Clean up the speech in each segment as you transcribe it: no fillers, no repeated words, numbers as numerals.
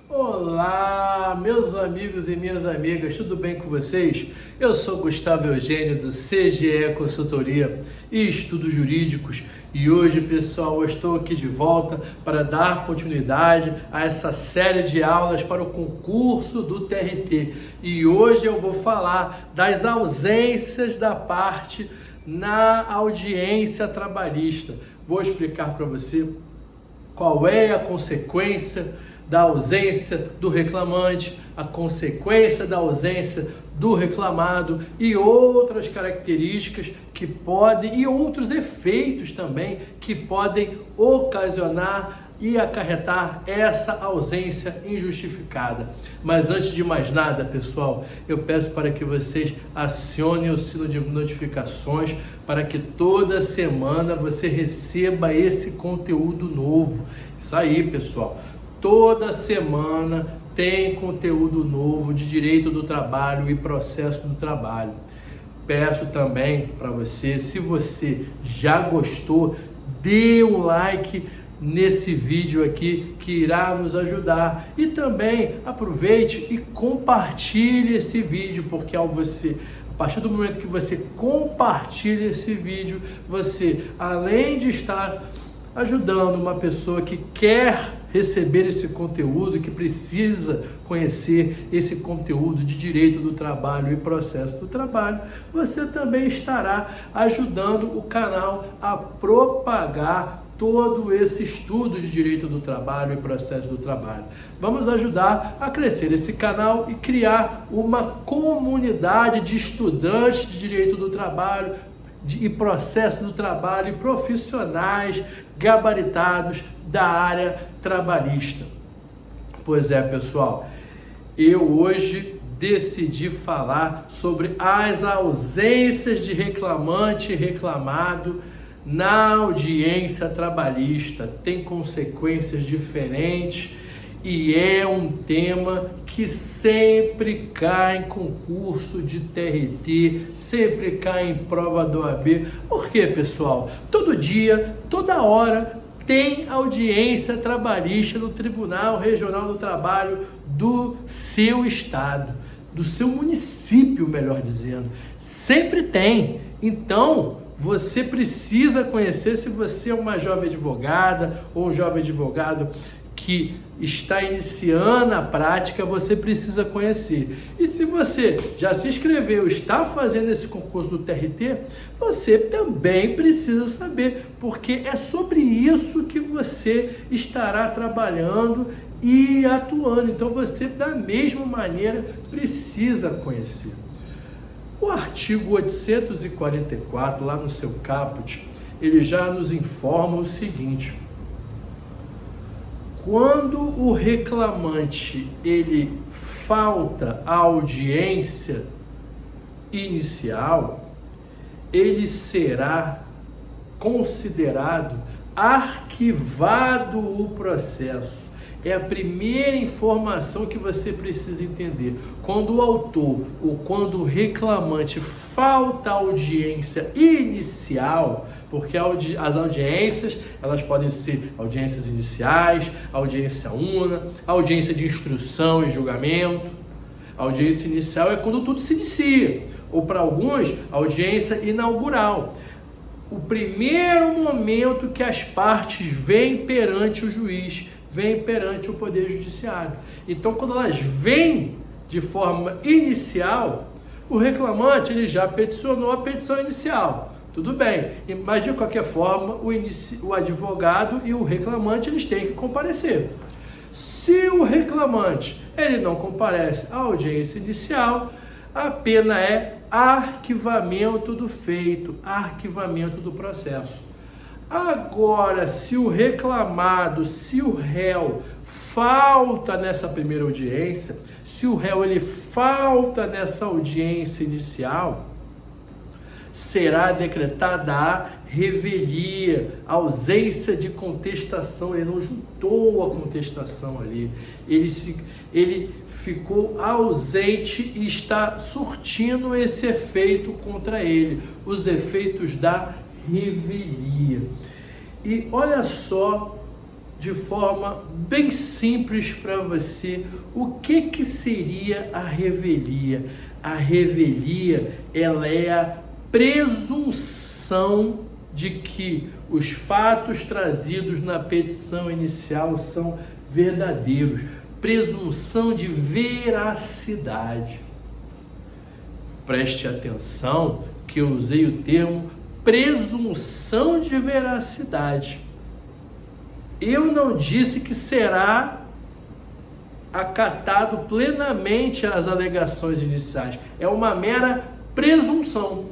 Olá, meus amigos e minhas amigas, tudo bem com vocês? Eu sou Gustavo Eugênio do CGE Consultoria e Estudos Jurídicos e hoje, pessoal, eu estou aqui de volta para dar continuidade a essa série de aulas para o concurso do TRT e hoje eu vou falar das ausências da parte na audiência trabalhista. Vou explicar para você qual é a consequência da ausência do reclamante, a consequência da ausência do reclamado e outras características que podem, e outros efeitos também, que podem ocasionar e acarretar essa ausência injustificada. Mas antes de mais nada, pessoal, eu peço para que vocês acionem o sino de notificações para que toda semana você receba esse conteúdo novo. Isso aí, pessoal. Toda semana tem conteúdo novo de direito do trabalho e processo do trabalho. Peço também para você, se você já gostou, dê um like nesse vídeo aqui que irá nos ajudar. E também aproveite e compartilhe esse vídeo, porque a partir do momento que você compartilha esse vídeo, você, além de estar ajudando uma pessoa que quer receber esse conteúdo, que precisa conhecer esse conteúdo de direito do trabalho e processo do trabalho, você também estará ajudando o canal a propagar todo esse estudo de direito do trabalho e processo do trabalho. Vamos ajudar a crescer esse canal e criar uma comunidade de estudantes de direito do trabalho e processo do trabalho e profissionais gabaritados da área trabalhista. Pois é, pessoal, eu hoje decidi falar sobre as ausências de reclamante e reclamado na audiência trabalhista. Tem consequências diferentes e é um tema que sempre cai em concurso de TRT, sempre cai em prova do OAB. Por quê, pessoal? Todo dia, toda hora, tem audiência trabalhista no Tribunal Regional do Trabalho do seu estado, do seu município, melhor dizendo. Sempre tem. Então, você precisa conhecer, se você é uma jovem advogada ou um jovem advogado que está iniciando a prática, você precisa conhecer. E se você já se inscreveu, está fazendo esse concurso do TRT, você também precisa saber, porque é sobre isso que você estará trabalhando e atuando. Então você, da mesma maneira, precisa conhecer. O artigo 844, lá no seu caput, ele já nos informa o seguinte: quando o reclamante ele falta à audiência inicial, ele será considerado arquivado o processo. É a primeira informação que você precisa entender. Quando o autor ou quando o reclamante falta à audiência inicial, porque as audiências, elas podem ser audiências iniciais, audiência una, audiência de instrução e julgamento. A audiência inicial é quando tudo se inicia, ou para alguns, audiência inaugural. O primeiro momento que as partes vêm perante o juiz, vêm perante o Poder Judiciário. Então, quando elas vêm de forma inicial, o reclamante ele já peticionou a petição inicial. Tudo bem, mas de qualquer forma, o advogado e o reclamante eles têm que comparecer. Se o reclamante ele não comparece à audiência inicial, a pena é arquivamento do feito, arquivamento do processo. Agora, se o reclamado, se o réu falta nessa primeira audiência, se o réu ele falta nessa audiência inicial, será decretada a revelia, ausência de contestação. Ele não juntou a contestação ali, ele ficou ausente e está surtindo esse efeito contra ele, os efeitos da revelia. E olha só de forma bem simples para você o que seria a revelia. A revelia, ela é a presunção de que os fatos trazidos na petição inicial são verdadeiros. Presunção de veracidade. Preste atenção que eu usei o termo presunção de veracidade. Eu não disse que será acatado plenamente as alegações iniciais. É uma mera presunção.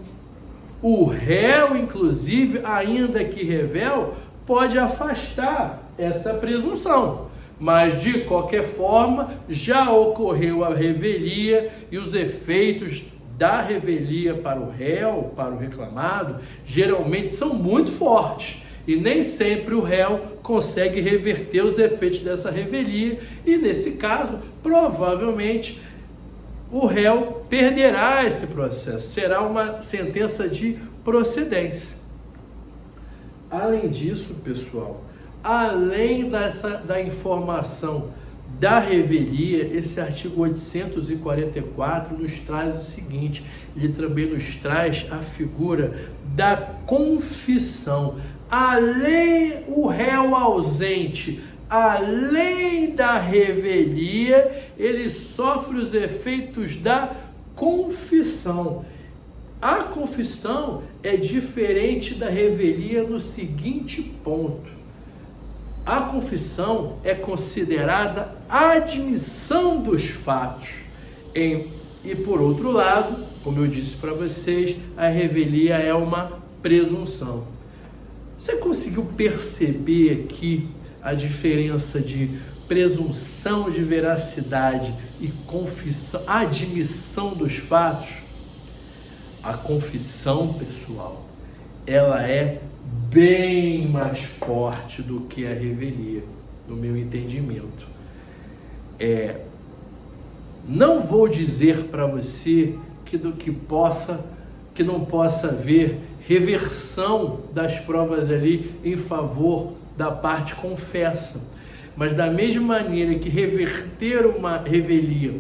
O réu, inclusive, ainda que revel, pode afastar essa presunção. Mas, de qualquer forma, já ocorreu a revelia e os efeitos da revelia para o réu, para o reclamado, geralmente são muito fortes. E nem sempre o réu consegue reverter os efeitos dessa revelia. E, nesse caso, provavelmente, o réu perderá esse processo. Será uma sentença de procedência. Além disso, pessoal, além da informação da revelia, esse artigo 844 nos traz o seguinte, ele também nos traz a figura da confissão. Além o réu ausente, além da revelia, ele sofre os efeitos da confissão. A confissão é diferente da revelia no seguinte ponto. A confissão é considerada a admissão dos fatos. E por outro lado, como eu disse para vocês, a revelia é uma presunção. Você conseguiu perceber aqui a diferença de presunção de veracidade e confissão, admissão dos fatos? A confissão, pessoal, ela é bem mais forte do que a revelia, no meu entendimento. Não vou dizer para você que não possa haver reversão das provas ali em favor da parte confessa, mas da mesma maneira que reverter uma revelia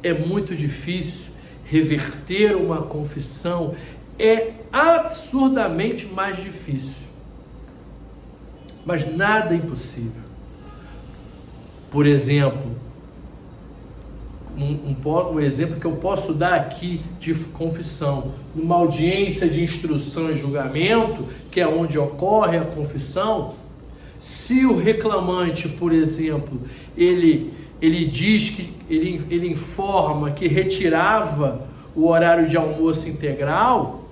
é muito difícil, reverter uma confissão é absurdamente mais difícil, mas nada é impossível. Por exemplo, um exemplo que eu posso dar aqui de confissão, numa audiência de instrução e julgamento, que é onde ocorre a confissão, se o reclamante, por exemplo, ele diz que ele informa que retirava o horário de almoço integral,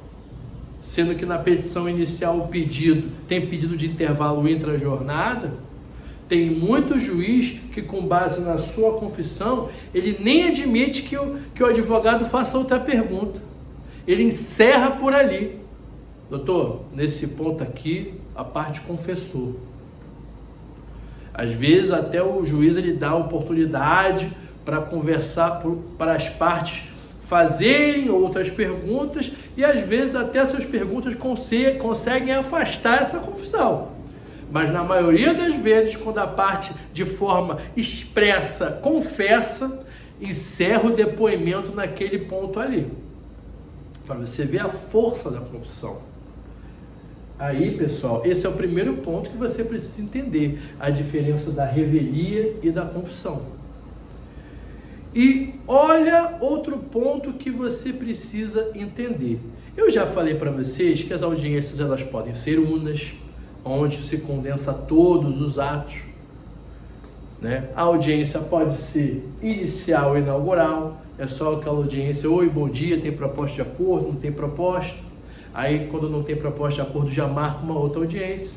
sendo que na petição inicial o pedido tem pedido de intervalo intra-jornada, tem muito juiz que, com base na sua confissão, ele nem admite que o advogado faça outra pergunta. Ele encerra por ali. Doutor, nesse ponto aqui, a parte confessou. Às vezes até o juiz ele dá a oportunidade para conversar, para as partes fazerem outras perguntas, e às vezes até essas perguntas conseguem afastar essa confissão. Mas na maioria das vezes, quando a parte de forma expressa confessa, encerra o depoimento naquele ponto ali. Para você ver a força da confissão. Aí, pessoal, esse é o primeiro ponto que você precisa entender, a diferença da revelia e da confissão. E olha outro ponto que você precisa entender. Eu já falei para vocês que as audiências elas podem ser unas, onde se condensa todos os atos, né? A audiência pode ser inicial ou inaugural, é só aquela audiência, oi, bom dia, tem proposta de acordo, não tem proposta. Aí, quando não tem proposta de acordo, já marca uma outra audiência,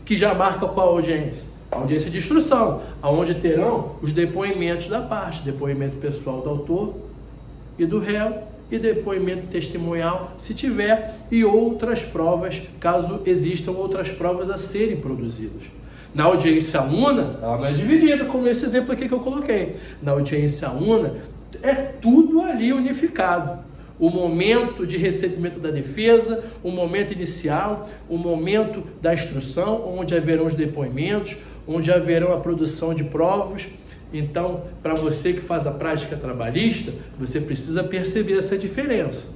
que já marca qual audiência? A audiência de instrução, onde terão os depoimentos da parte, depoimento pessoal do autor e do réu, e depoimento testemunhal, se tiver, e outras provas, caso existam outras provas a serem produzidas. Na audiência una, ela não é dividida, como esse exemplo aqui que eu coloquei. Na audiência una, é tudo ali unificado. O momento de recebimento da defesa, o momento inicial, o momento da instrução, onde haverão os depoimentos, onde haverá a produção de provas. Então, para você que faz a prática trabalhista, você precisa perceber essa diferença.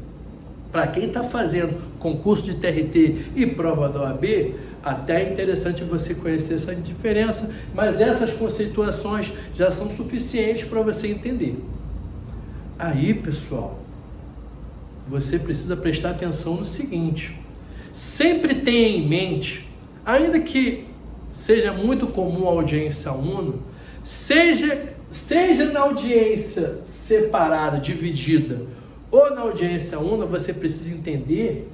Para quem está fazendo concurso de TRT e prova da OAB, até é interessante você conhecer essa diferença, mas essas conceituações já são suficientes para você entender. Aí, pessoal, você precisa prestar atenção no seguinte: sempre tenha em mente, ainda que seja muito comum a audiência uno, seja na audiência separada, dividida, ou na audiência una, você precisa entender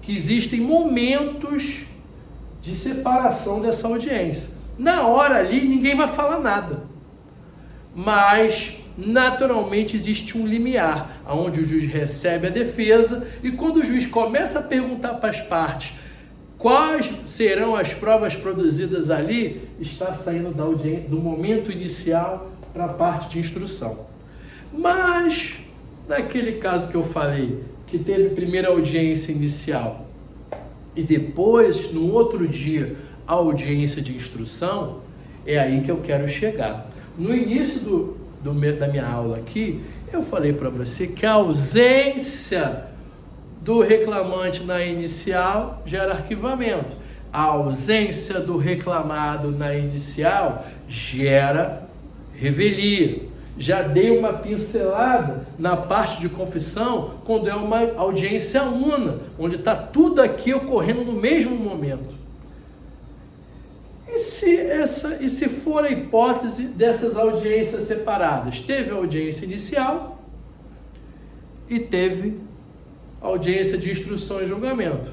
que existem momentos de separação dessa audiência. Na hora ali, ninguém vai falar nada, mas naturalmente existe um limiar, onde o juiz recebe a defesa, e quando o juiz começa a perguntar para as partes quais serão as provas produzidas ali, está saindo da audiência, do momento inicial para a parte de instrução. Mas, naquele caso que eu falei, que teve primeira audiência inicial e depois, no outro dia, a audiência de instrução, é aí que eu quero chegar. No início da minha aula aqui, eu falei para você que a ausência do reclamante na inicial gera arquivamento. A ausência do reclamado na inicial gera revelia. Já dei uma pincelada na parte de confissão quando é uma audiência una, onde está tudo aqui ocorrendo no mesmo momento. E se for a hipótese dessas audiências separadas? Teve a audiência inicial e teve a audiência de instrução e julgamento.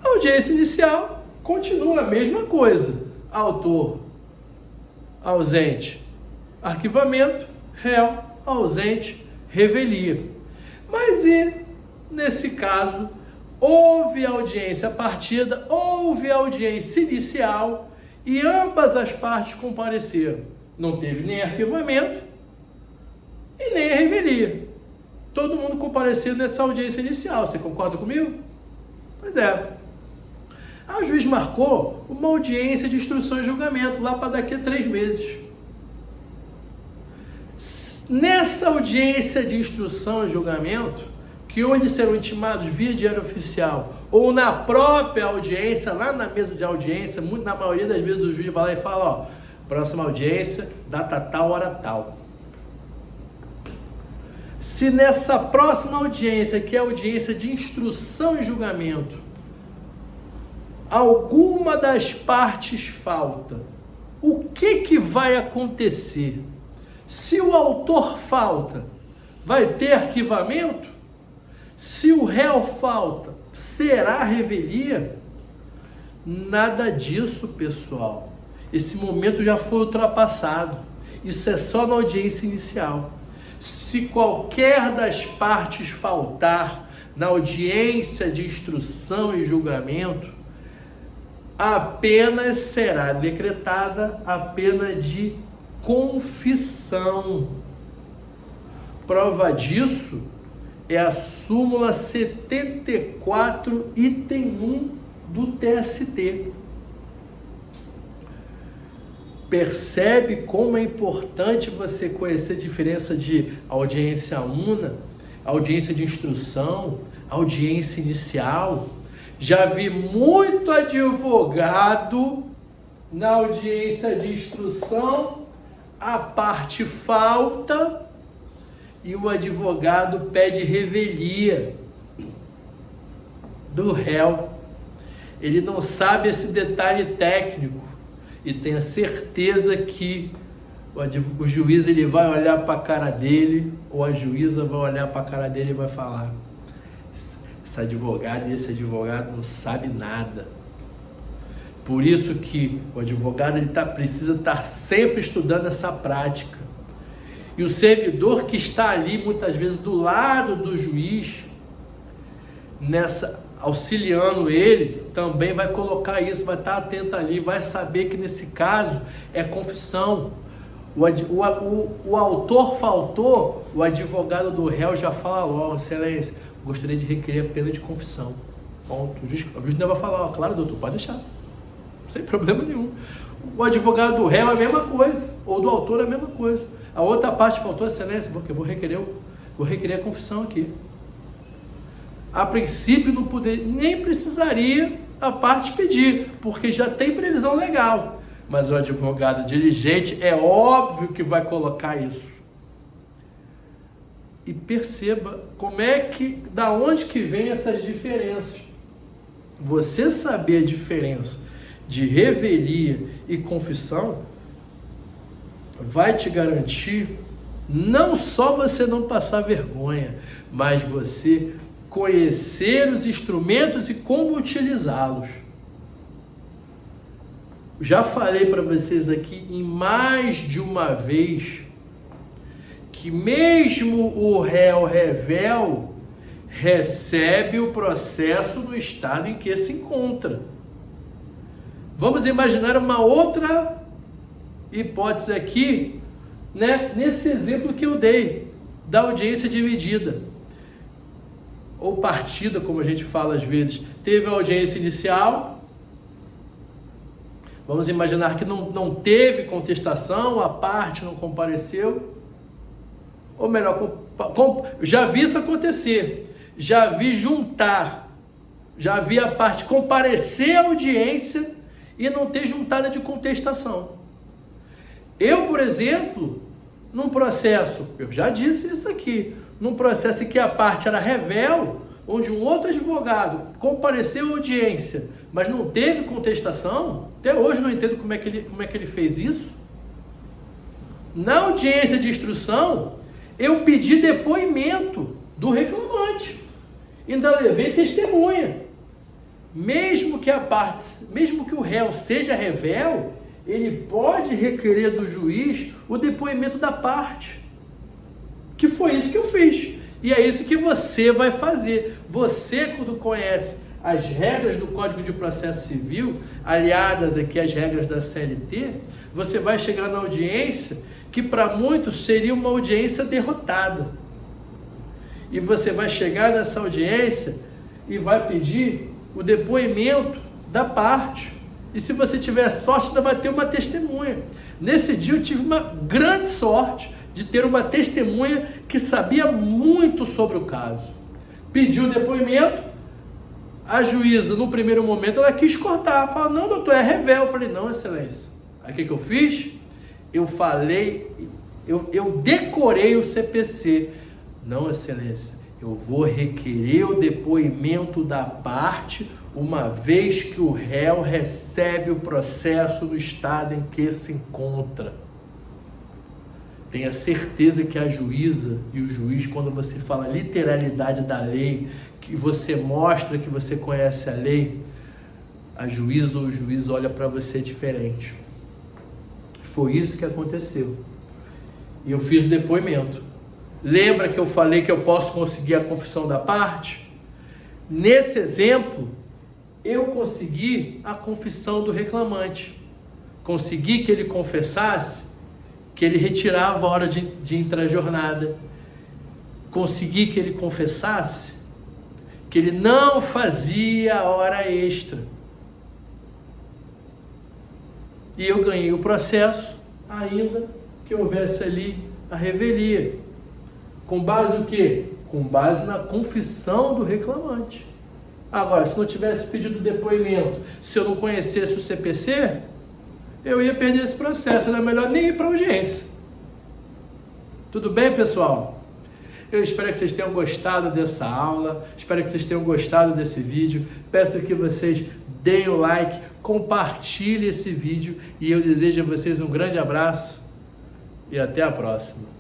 A audiência inicial continua a mesma coisa. Autor ausente, arquivamento, réu ausente, revelia. Mas e nesse caso, houve audiência partida, houve audiência inicial e ambas as partes compareceram. Não teve nem arquivamento e nem revelia. Todo mundo compareceu nessa audiência inicial. Você concorda comigo? Pois é. A juiz marcou uma audiência de instrução e julgamento lá para daqui a 3 meses. Nessa audiência de instrução e julgamento, que ou eles serão intimados via diário oficial, ou na própria audiência, lá na mesa de audiência, na maioria das vezes o juiz vai lá e fala, ó, próxima audiência, data tal, hora tal. Se nessa próxima audiência, que é a audiência de instrução e julgamento, alguma das partes falta, o que vai acontecer? Se o autor falta, vai ter arquivamento? Se o réu falta, será revelia? Nada disso, pessoal. Esse momento já foi ultrapassado. Isso é só na audiência inicial. Se qualquer das partes faltar na audiência de instrução e julgamento, apenas será decretada a pena de confissão. Prova disso é a súmula 74, item 1 do TST. Percebe como é importante você conhecer a diferença de audiência una, audiência de instrução, audiência inicial. Já vi muito advogado na audiência de instrução, a parte falta e o advogado pede revelia do réu. Ele não sabe esse detalhe técnico. E tenha certeza que o juiz ele vai olhar para a cara dele, ou a juíza vai olhar para a cara dele e vai falar, esse advogado e esse advogado não sabe nada. Por isso que o advogado ele precisa estar sempre estudando essa prática. E o servidor que está ali, muitas vezes, do lado do juiz, auxiliando ele, também vai colocar isso, vai estar atento ali, vai saber que nesse caso é confissão. O autor faltou, o advogado do réu já fala logo, excelência, gostaria de requerer a pena de confissão. Ponto. O juiz ainda vai falar, ó, claro, doutor, pode deixar. sem problema nenhum. O advogado do réu é a mesma coisa, ou do autor é a mesma coisa. A outra parte faltou, excelência, porque eu vou requerer a confissão aqui. A princípio não poderia, nem precisaria a parte pedir, porque já tem previsão legal. Mas o advogado diligente é óbvio que vai colocar isso. E perceba da onde que vem essas diferenças. Você saber a diferença de revelia e confissão vai te garantir não só você não passar vergonha, mas você conhecer os instrumentos e como utilizá-los. Já falei para vocês aqui em mais de uma vez que mesmo o réu revel recebe o processo no estado em que se encontra. Vamos imaginar uma outra hipótese aqui, né? Nesse exemplo que eu dei, da audiência dividida, ou partida, como a gente fala às vezes. Teve a audiência inicial, vamos imaginar que não teve contestação, a parte não compareceu, ou melhor, já vi isso acontecer, já vi juntar, já vi a parte comparecer à audiência e não ter juntada de contestação. Eu, por exemplo, num processo, eu já disse isso aqui, num processo em que a parte era revel, onde um outro advogado compareceu à audiência, mas não teve contestação, até hoje não entendo como é que ele fez isso. Na audiência de instrução, eu pedi depoimento do reclamante, ainda levei testemunha. Mesmo que o réu seja revel, ele pode requerer do juiz o depoimento da parte. Que foi isso que eu fiz. E é isso que você vai fazer. Você, quando conhece as regras do Código de Processo Civil, aliadas aqui às regras da CLT, você vai chegar na audiência que para muitos seria uma audiência derrotada. E você vai chegar nessa audiência e vai pedir o depoimento da parte. E se você tiver sorte, ainda vai ter uma testemunha. Nesse dia eu tive uma grande sorte de ter uma testemunha que sabia muito sobre o caso. Pediu o depoimento, a juíza, no primeiro momento, ela quis cortar. Falou, não, doutor, é revel. Eu falei, não, excelência. Aí o que eu fiz? Eu decorei o CPC. Não, excelência, eu vou requerer o depoimento da parte, uma vez que o réu recebe o processo no estado em que se encontra. Tenha certeza que a juíza e o juiz, quando você fala literalidade da lei, que você mostra que você conhece a lei, a juíza ou o juiz olha para você diferente. Foi isso que aconteceu. E eu fiz o depoimento. Lembra que eu falei que eu posso conseguir a confissão da parte? Nesse exemplo, eu consegui a confissão do reclamante. Consegui que ele confessasse que ele retirava a hora de intrajornada. Consegui que ele confessasse que ele não fazia a hora extra. E eu ganhei o processo, ainda que houvesse ali a revelia. Com base o quê? Com base na confissão do reclamante. Agora, se não tivesse pedido depoimento, se eu não conhecesse o CPC, eu ia perder esse processo. Era melhor nem ir para a audiência. Tudo bem, pessoal? Eu espero que vocês tenham gostado dessa aula, espero que vocês tenham gostado desse vídeo. Peço que vocês deem o like, compartilhem esse vídeo e eu desejo a vocês um grande abraço e até a próxima.